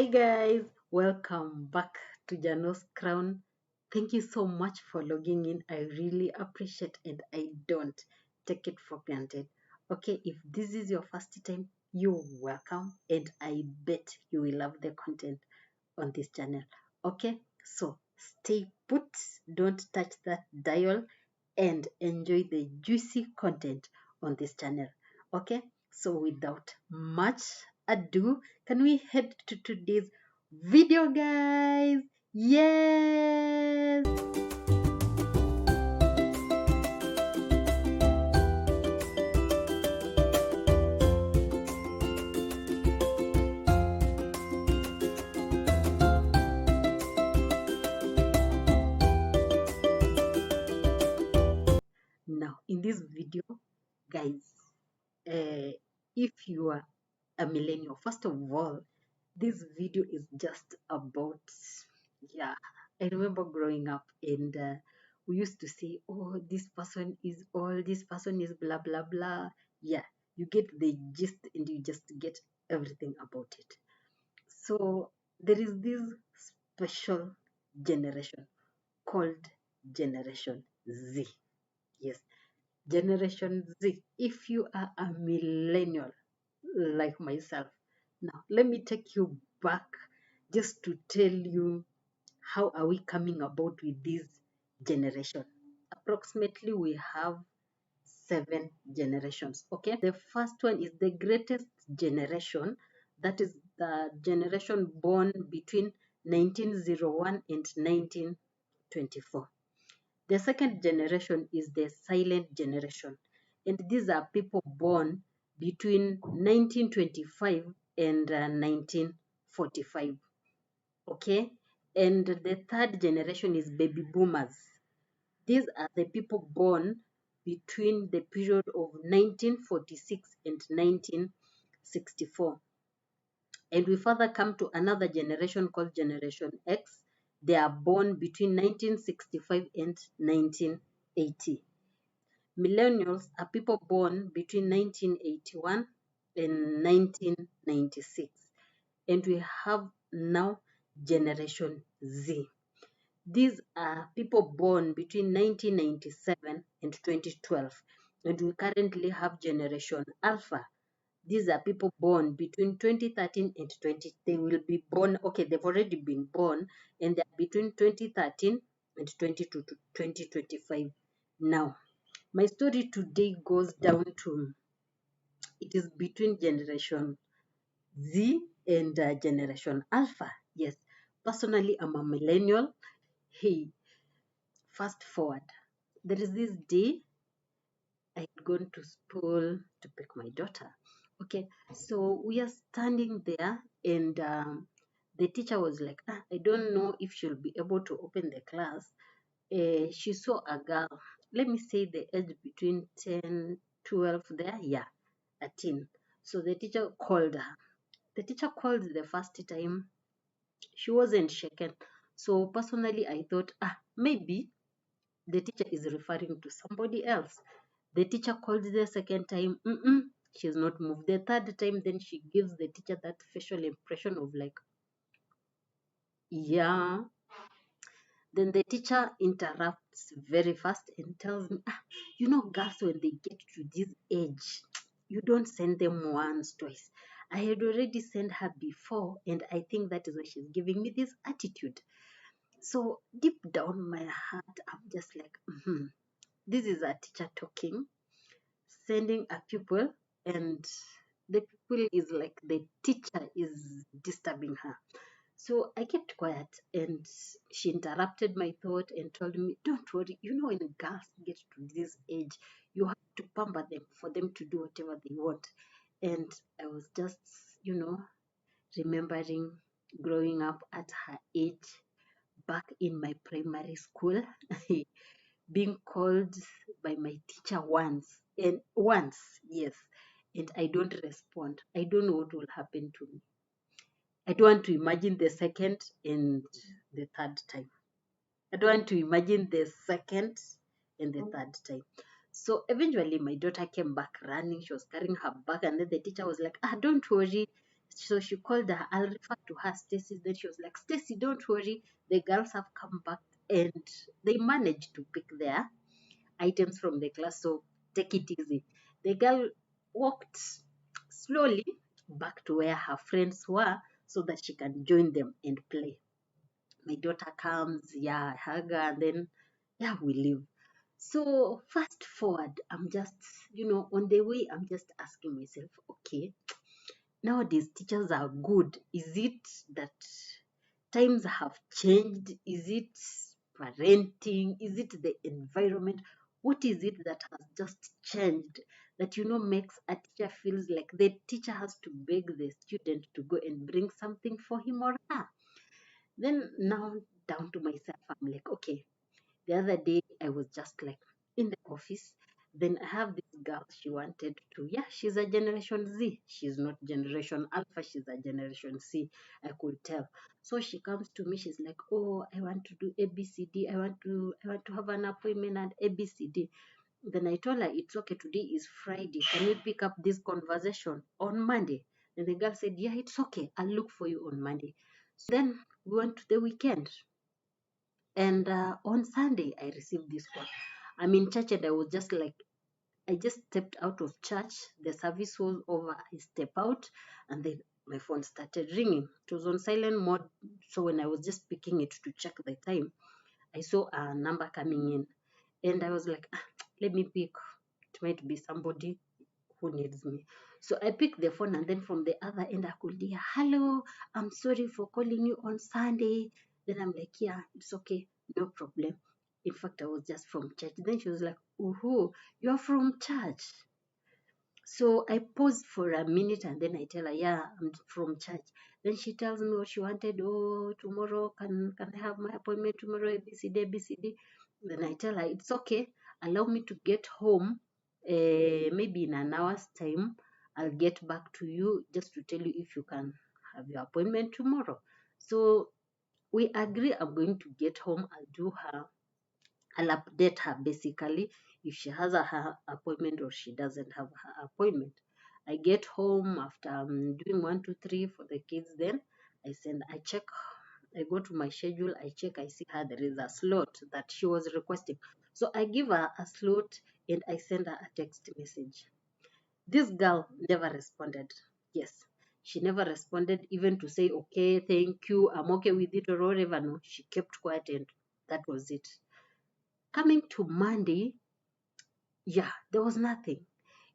Hey guys, welcome back to Jano's Crown. Thank you so much for logging in. I really appreciate and I don't take it for granted. Okay, if this is your first time, you're welcome and I bet you will love the content on this channel. Okay, so stay put, don't touch that dial and enjoy the juicy content on this channel. Okay, so without much ado, can we head to today's video, guys? Yes. Now in this video, guys, uh, if you are a millennial, first of all, this video is just about, yeah, I remember growing up and we used to say, oh, this person is all, this person is blah blah blah. Yeah, you get the gist and you just get everything about it. So there is this special generation called Generation Z. Yes, Generation Z. If you are a millennial like myself, now let me take you back just to tell you how are we coming about with this generation. Approximately we have 7 generations. Okay, the first one is the greatest generation, that is the generation born between 1901 and 1924. The second generation is the silent generation, and these are people born between 1925 and 1945. Okay, and the third generation is baby boomers. These are the people born between the period of 1946 and 1964. And we further come to another generation called Generation X. They are born between 1965 and 1980. Millennials are people born between 1981 and 1996. And we have now Generation Z. These are people born between 1997 and 2012. And we currently have Generation Alpha. These are people born between 2013 and 20. They will be born, okay, they've already been born, and they're between 2013 and 2025. Now, my story today goes down to, it is between Generation Z and Generation Alpha. Yes, personally, I'm a millennial. Hey, fast forward. There is this day I had gone to school to pick my daughter. Okay, so we are standing there, and the teacher was like, I don't know if she'll be able to open the class. She saw a girl, let me say the age between 10, 12 there, yeah, a teen. So the teacher called her. The teacher called the first time, she wasn't shaken. So personally, I thought, maybe the teacher is referring to somebody else. The teacher called the second time, she's not moved. The third time, then she gives the teacher that facial impression of like, yeah. Then the teacher interrupts very fast and tells me, girls, when they get to this age, you don't send them once, twice. I had already sent her before, and I think that is why she's giving me this attitude. So deep down my heart, I'm just like, this is a teacher talking, sending a pupil, and the pupil is like the teacher is disturbing her. So I kept quiet, and she interrupted my thought and told me, don't worry, when girls get to this age, you have to pamper them for them to do whatever they want. And I was just, remembering growing up at her age back in my primary school, being called by my teacher once, yes, and I don't respond. I don't know what will happen to me. I don't want to imagine the second and the third time. I don't want to imagine the second and the third time. So eventually my daughter came back running. She was carrying her bag, and then the teacher was like, don't worry. So she called her. I'll refer to her, Stacy. Then she was like, Stacy, don't worry. The girls have come back and they managed to pick their items from the class. So take it easy. The girl walked slowly back to where her friends were so that she can join them and play. My daughter comes, yeah, I hug her, and then, yeah, we leave. So fast forward, I'm just, on the way, I'm just asking myself, okay, nowadays teachers are good. Is it that times have changed? Is it parenting? Is it the environment? What is it that has just changed that makes a teacher feels like the teacher has to beg the student to go and bring something for him or her? Then now down to myself, I'm like, okay, the other day I was just like in the office. Then I have this girl, she wanted to, yeah, she's a generation Z. She's not generation Alpha, she's a generation C, I could tell. So she comes to me, she's like, oh, I want to do ABCD. I want to have an appointment at ABCD. Then I told her it's okay, today is Friday. Can we pick up this conversation on Monday? And the girl said, yeah, it's okay. I'll look for you on Monday. So then we went to the weekend. And on Sunday, I received this call. I'm in church and I was just like, I just stepped out of church. The service was over. I step out and then my phone started ringing. It was on silent mode. So when I was just picking it to check the time, I saw a number coming in. And I was like, let me pick. It might be somebody who needs me. So I picked the phone and then from the other end I could hear, hello, I'm sorry for calling you on Sunday. Then I'm like, yeah, it's okay, no problem. In fact, I was just from church. Then she was like, ooh, you're from church. So I paused for a minute and then I tell her, yeah, I'm from church. Then she tells me what she wanted. Oh, tomorrow, can I have my appointment tomorrow, ABCD, ABCD? Then I tell her, it's okay. Allow me to get home. Maybe in an hour's time, I'll get back to you just to tell you if you can have your appointment tomorrow. So we agree I'm going to get home. I'll update her basically if she has her appointment or she doesn't have her appointment. I get home after doing 1, 2, 3 for the kids. Then I check, I go to my schedule, I check, I see her, there is a slot that she was requesting. So I give her a slot and I send her a text message. This girl never responded. Yes, she never responded even to say, okay, thank you, I'm okay with it or whatever. No, she kept quiet and that was it. Coming to Monday, yeah, there was nothing.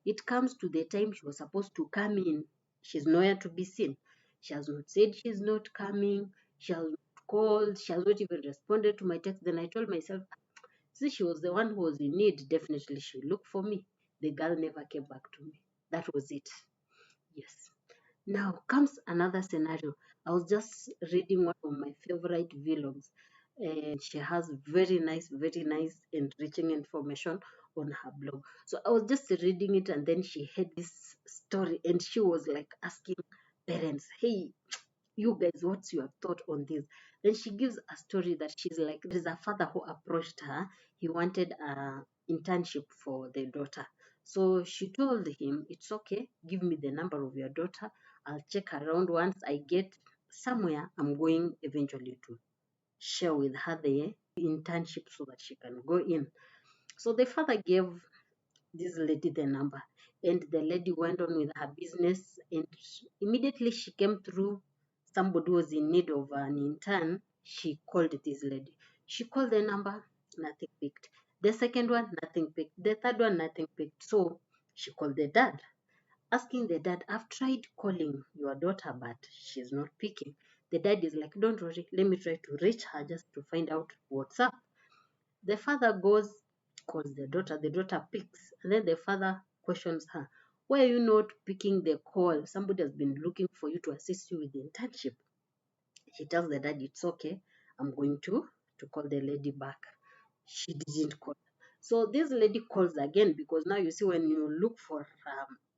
It comes to the time she was supposed to come in. She's nowhere to be seen. She has not said she's not coming. She has not called. She has not even responded to my text. Then I told myself, see, she was the one who was in need. Definitely she'll look for me. The girl never came back to me. That was it. Yes. Now comes another scenario. I was just reading one of my favorite vlogs, and she has very nice, enriching information on her blog. So I was just reading it, and then she had this story, and she was like asking parents, "Hey, you guys, what's your thought on this?" Then she gives a story that she's like, there's a father who approached her. He wanted a internship for the daughter. So she told him, it's okay, give me the number of your daughter. I'll check around. Once I get somewhere, I'm going eventually to share with her the internship so that she can go in. So the father gave this lady the number, and the lady went on with her business, and immediately she came through somebody was in need of an intern. She called this lady. She called the number, nothing picked. The second one, nothing picked. The third one, nothing picked. So she called the dad, asking the dad, I've tried calling your daughter, but she's not picking. The dad is like, don't worry, let me try to reach her just to find out what's up. The father goes, calls the daughter picks, and then the father questions her, why are you not picking the call? Somebody has been looking for you to assist you with the internship. He tells the dad, it's okay, I'm going to call the lady back. She didn't call. So this lady calls again, because now you see, when you look for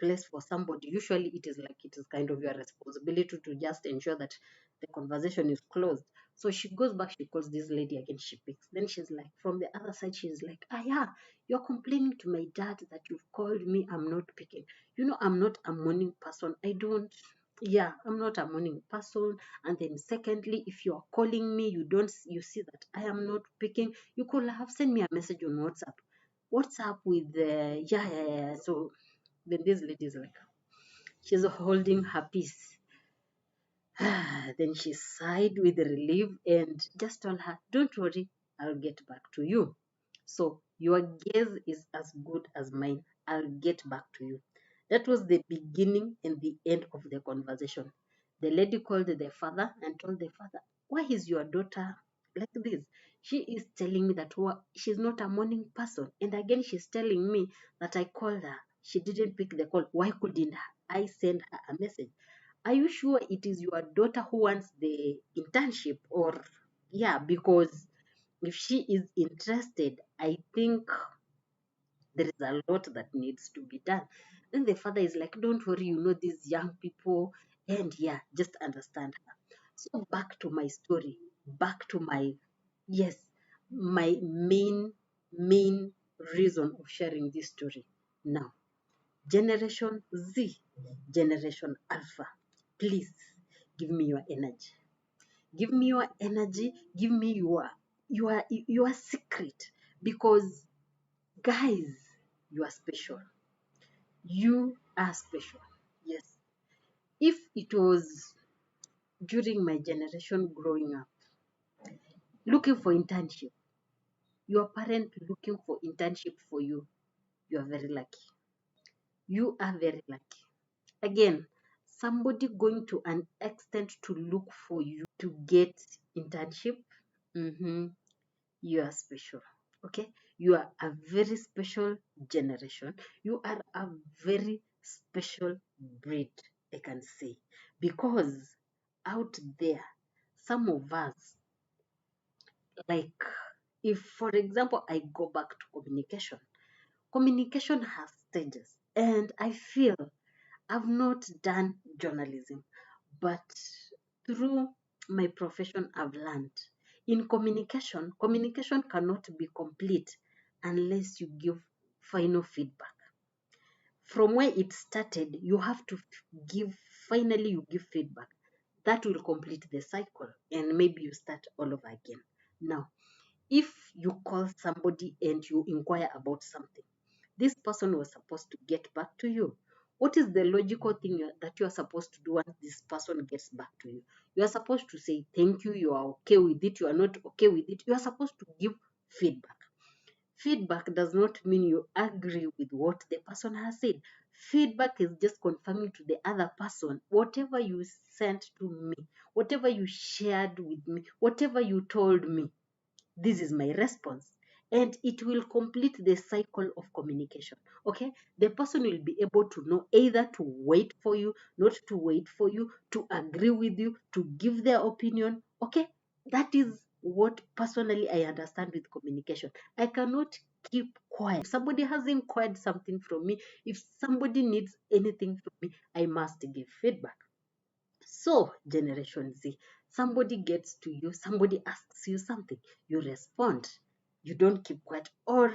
place for somebody, usually it is like, it is kind of your responsibility to just ensure that the conversation is closed. So she goes back, she calls this lady again, she picks. Then she's like, from the other side, she's like, yeah, you're complaining to my dad that you've called me, I'm not picking. I'm not a morning person. I don't. Yeah, I'm not a morning person. And then secondly, if you are calling me, you see that I am not picking, you could have sent me a message on WhatsApp. What's up with the, yeah, yeah, yeah. So then this lady is like, she's holding her peace. Then she sighed with relief and just told her, don't worry, I'll get back to you. So your gaze is as good as mine. I'll get back to you. That was the beginning and the end of the conversation. The lady called the father and told the father, why is your daughter like this? She is telling me that she's not a morning person. And again, she's telling me that I called her. She didn't pick the call. Why couldn't I send her a message? Are you sure it is your daughter who wants the internship? Or, yeah, because if she is interested, I think there is a lot that needs to be done. Then the father is like, don't worry, you know these young people, and yeah, just understand her. So back to my story, back to my, yes, my main reason of sharing this story. Now, Generation Z, Generation Alpha, please give me your energy. Give me your energy. Give me your secret, because guys, you are special. You are special. Yes. If it was during my generation growing up, looking for internship, your parent looking for internship for you are very lucky. You are very lucky. Again, somebody going to an extent to look for you to get internship, mm-hmm, you are special. Okay, you are a very special generation. You are a very special breed, I can say, because out there, some of us, like, if for example I go back to communication, communication has stages, and I feel I've not done journalism, but through my profession, I've learned in communication, communication cannot be complete unless you give final feedback. From where it started, you have to give, finally, you give feedback. That will complete the cycle, and maybe you start all over again. Now, if you call somebody and you inquire about something, this person was supposed to get back to you. What is the logical thing that you are supposed to do once this person gets back to you? You are supposed to say thank you, you are okay with it, you are not okay with it. You are supposed to give feedback. Feedback does not mean you agree with what the person has said. Feedback is just confirming to the other person whatever you sent to me, whatever you shared with me, whatever you told me, this is my response, and it will complete the cycle of communication. Okay, the person will be able to know either to wait for you, not to wait for you, to agree with you, to give their opinion. Okay, that is what personally I understand with communication. I cannot keep quiet. If somebody has inquired something from me, if somebody needs anything from me, I must give feedback. So, Generation Z, somebody gets to you, somebody asks you something, you respond. You don't keep quiet. Or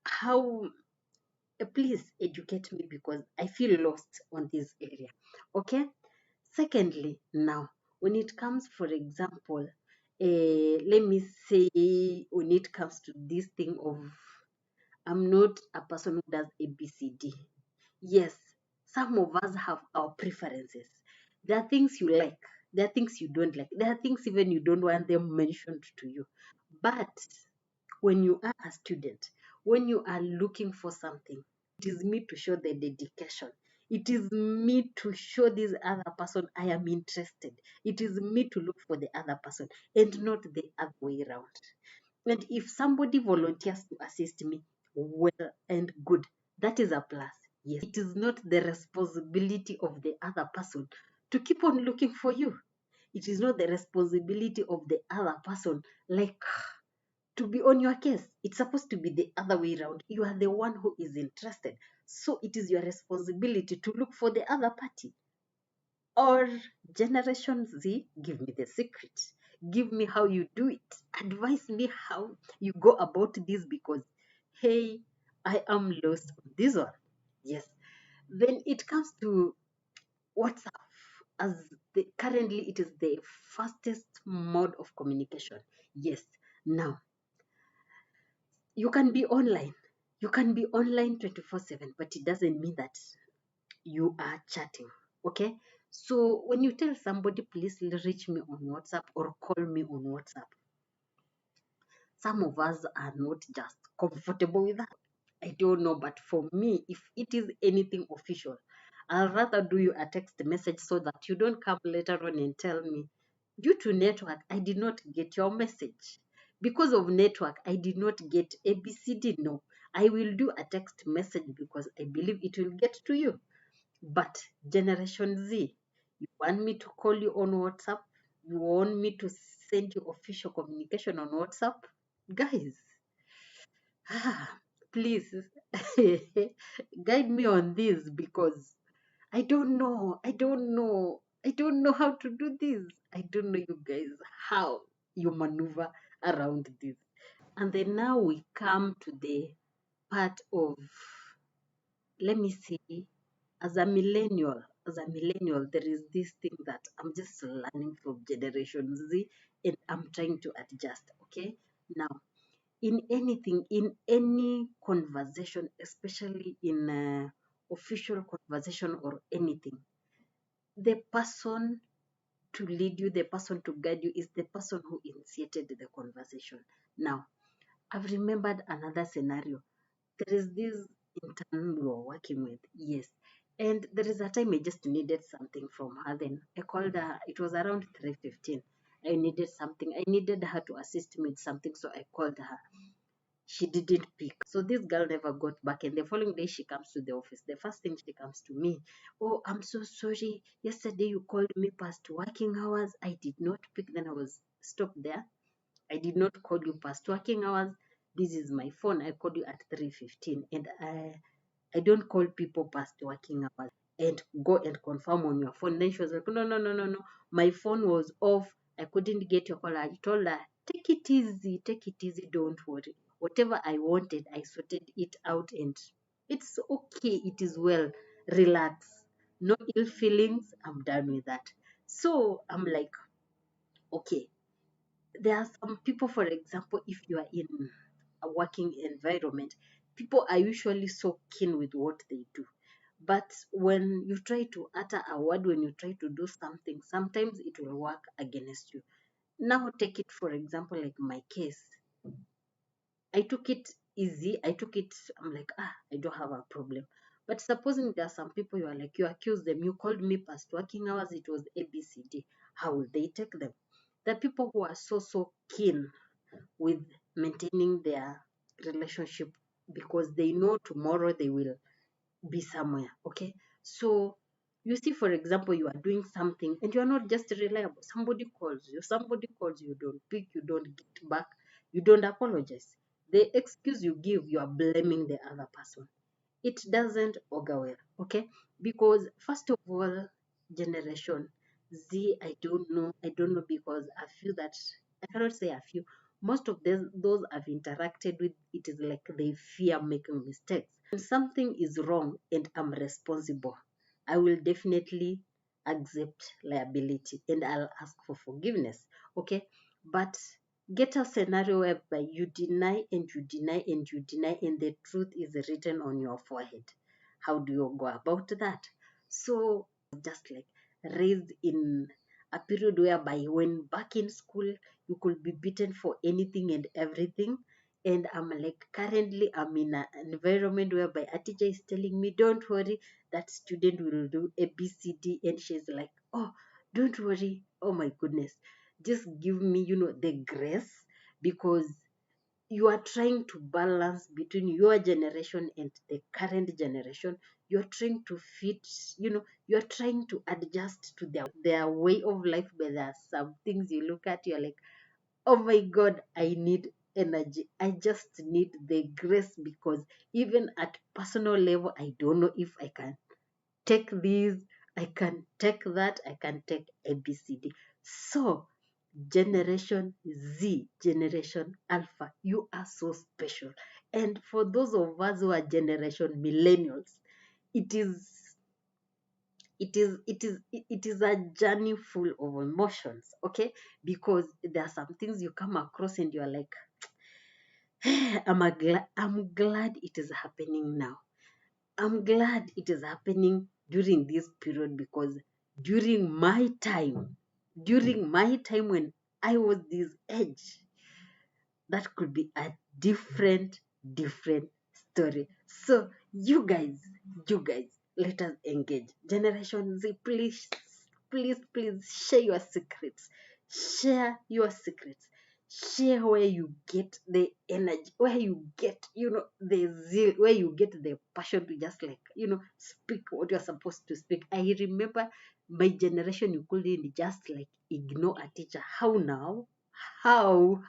how, please educate me because I feel lost on this area. Okay? Secondly, now, when it comes, for example, let me say, when it comes to this thing of I'm not a person who does ABCD. Yes, some of us have our preferences. There are things you like, there are things you don't like, there are things even you don't want them mentioned to you. But when you are a student, when you are looking for something, it is me to show the dedication. It is me to show this other person I am interested. It is me to look for the other person and not the other way around. And if somebody volunteers to assist me, well and good, that is a plus. Yes, it is not the responsibility of the other person to keep on looking for you. It is not the responsibility of the other person, like, to be on your case. It's supposed to be the other way around. You are the one who is interested. So it is your responsibility to look for the other party. Or Generation Z, give me the secret. Give me how you do it. Advise me how you go about this, because, hey, I am lost on this one. Yes. Then it comes to WhatsApp, as currently it is the fastest mode of communication. Yes, now you can be online. You can be online 24/7, but it doesn't mean that you are chatting. Okay? So when you tell somebody, please reach me on WhatsApp or call me on WhatsApp, some of us are not just comfortable with that. I don't know, but for me, if it is anything official, I'll rather do you a text message so that you don't come later on and tell me, due to network, I did not get your message. Because of network, I did not get ABCD. No, I will do a text message because I believe it will get to you. But Generation Z, you want me to call you on WhatsApp? You want me to send you official communication on WhatsApp? Guys, please guide me on this because I don't know. I don't know. I don't know how to do this. I don't know, you guys, how you maneuver around this. And then now we come to the part of, let me see, as a millennial, there is this thing that I'm just learning from Generation Z and I'm trying to adjust. Okay. Now, in anything, in any conversation, especially in official conversation or anything, the person to lead you, the person to guide you is the person who initiated the conversation. Now, I've remembered another scenario. There is this intern we were working with, yes. And there is a time I just needed something from her. Then I called her, it was around 3:15. I needed something. I needed her to assist me with something, so I called her. She didn't pick. So this girl never got back. And the following day, she comes to the office. The first thing she comes to me, oh, I'm so sorry. Yesterday you called me past working hours. I did not pick. Then I was stopped there. I did not call you past working hours. This is my phone. I called you at 3:15. And I don't call people past working hours and go and confirm on your phone. Then she was like, no, no, no, no, no. My phone was off. I couldn't get your call. I told her, take it easy, don't worry. Whatever I wanted, I sorted it out and it's okay. It is well. Relax. No ill feelings. I'm done with that. So I'm like, okay, there are some people, for example, if you are in a working environment, people are usually so keen with what they do. But when you try to utter a word, when you try to do something, sometimes it will work against you. Now, take it for example, like my case. I took it easy. I'm like, I don't have a problem. But supposing there are some people you are like, you accuse them, you called me past working hours, it was ABCD. How will they take them? The people who are so keen with maintaining their relationship because they know tomorrow they will be somewhere. Okay. So you see, for example, you are doing something and you are not just reliable. Somebody calls you, don't pick, you don't get back, you don't apologize. The excuse you give, you are blaming the other person. It doesn't augur well, okay? Because first of all, Generation Z, I don't know because I feel that I cannot say a few. Most of those I've interacted with, it is like they fear making mistakes. When something is wrong and I'm responsible, I will definitely accept liability and I'll ask for forgiveness. Okay. But get a scenario whereby you deny and you deny and you deny and the truth is written on your forehead. How do you go about that? So just like raised in a period whereby when back in school you could be beaten for anything and everything, and I'm like, currently I'm in an environment whereby a teacher is telling me, don't worry, that student will do ABCD, and she's like, oh, don't worry, oh my goodness, just give me, the grace, because you are trying to balance between your generation and the current generation. You're trying to fit, you're trying to adjust to their way of life, but there are some things you look at, you're like, oh my god, I need energy, I just need the grace, because even at personal level I don't know if I can take this, I can take that, I can take ABCD. So Generation Z, Generation Alpha, you are so special. And for those of us who are Generation Millennials, it is it is a journey full of emotions, okay? Because there are some things you come across and you're like, I'm glad it is happening now. I'm glad it is happening during this period, because during my time when I was this age, that could be a different story. So you guys, let us engage. Generation Z, please share your secrets. Share your secrets. Share where you get the energy, where you get, the zeal, where you get the passion to just, like, speak what you're supposed to speak. I remember my generation, you couldn't just like ignore a teacher. How now? How?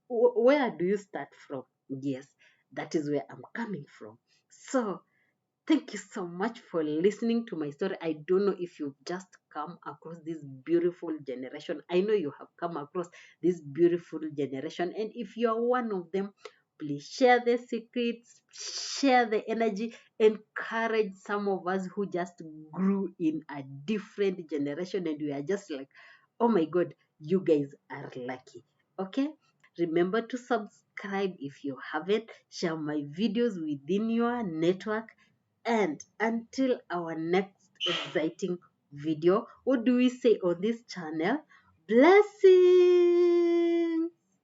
Where do you start from? Yes, that is where I'm coming from. So thank you so much for listening to my story. I don't know if you've just come across this beautiful generation. I know you have come across this beautiful generation, and if you're one of them, please share the secrets, share the energy, encourage some of us who just grew in a different generation, and we are just like, oh my god, you guys are lucky. Okay, remember to subscribe if you haven't. Share my videos within your network, and until our next exciting video, what do we say on this channel? Blessings!